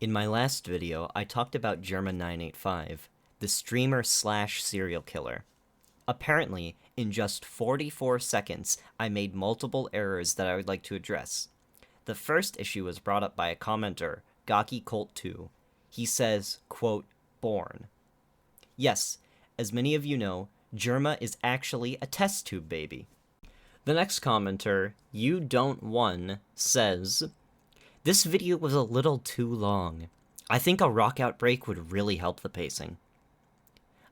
In my last video, I talked about Jerma 985, the streamer slash serial killer. Apparently, in just 44 seconds, I made multiple errors that I would like to address. The first issue was brought up by a commenter, Gaki Colt 2. He says, quote, born. Yes, as many of you know, Jerma is actually a test tube baby. The next commenter, You Don't One, says, this video was a little too long. I think a rock outbreak would really help the pacing.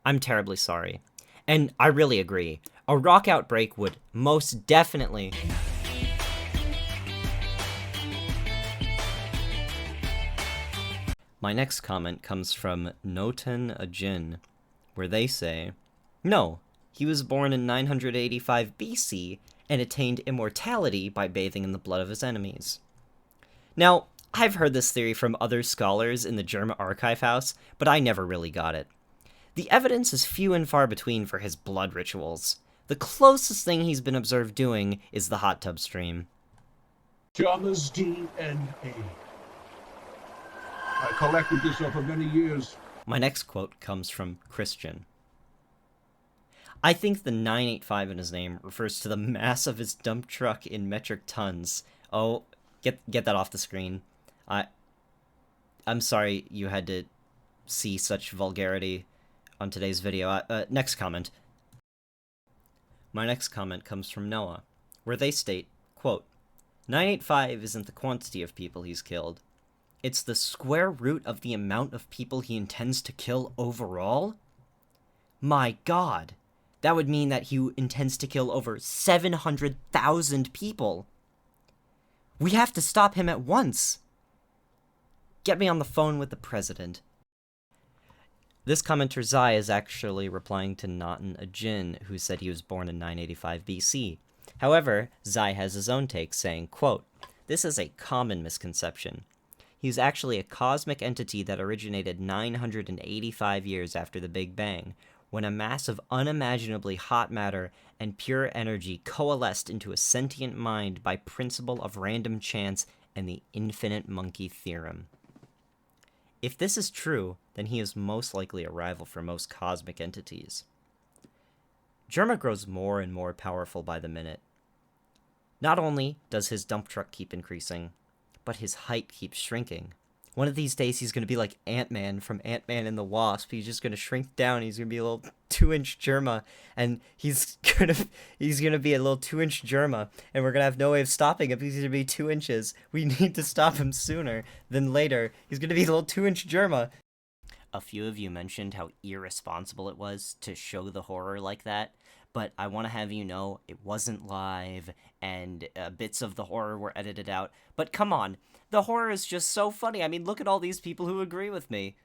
I'm terribly sorry. And I really agree. A rock outbreak would most definitely... My next comment comes from Noten Ajin, where they say, no, he was born in 985 BC and attained immortality by bathing in the blood of his enemies. Now, I've heard this theory from other scholars in the Jerma archive house, but I never really got it. The evidence is few and far between for his blood rituals. The closest thing he's been observed doing is the hot tub stream. Jerma's DNA. I collected this over many years. My next quote comes from Christian. I think the 985 in his name refers to the mass of his dump truck in metric tons. Oh, get that off the screen. I'm sorry you had to see such vulgarity on today's video. Next comment. My next comment comes from Noah, where they state, quote, 985 isn't the quantity of people he's killed. It's the square root of the amount of people he intends to kill overall? My god, that would mean that he intends to kill over 700,000 people. We have to stop him at once. Get me on the phone with the president. This commenter Zai is actually replying to Noten Ajin, who said he was born in 985 BC. However, Zai has his own take, saying, quote, this is a common misconception. He's actually a cosmic entity that originated 985 years after the Big Bang, when a mass of unimaginably hot matter and pure energy coalesced into a sentient mind by principle of random chance and the infinite monkey theorem. If this is true, then he is most likely a rival for most cosmic entities. Jerma grows more and more powerful by the minute. Not only does his dump truck keep increasing, but his height keeps shrinking. One of these days he's going to be like Ant-Man from Ant-Man and the Wasp. He's just going to shrink down. He's going to be a little 2-inch Jerma, and he's going to be a little 2-inch Jerma, and we're going to have no way of stopping him. He's going to be 2 inches. We need to stop him sooner than later. He's going to be a little 2-inch Jerma. A few of you mentioned how irresponsible it was to show the horror like that, but I want to have you know it wasn't live, and bits of the horror were edited out. But come on, the horror is just so funny. I mean, look at all these people who agree with me.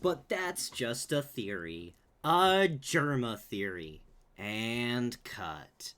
But that's just a theory. A Jerma theory. And cut.